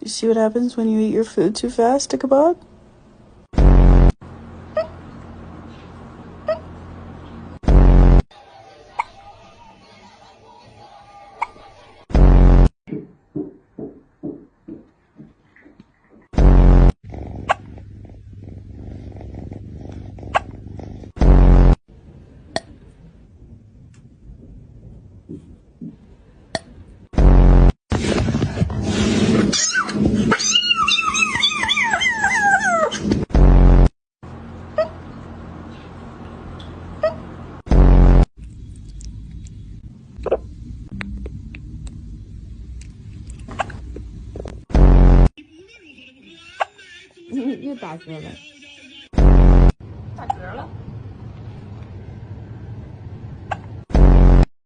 You see what happens when you eat your food too fast, Ichabod?又打嗝了。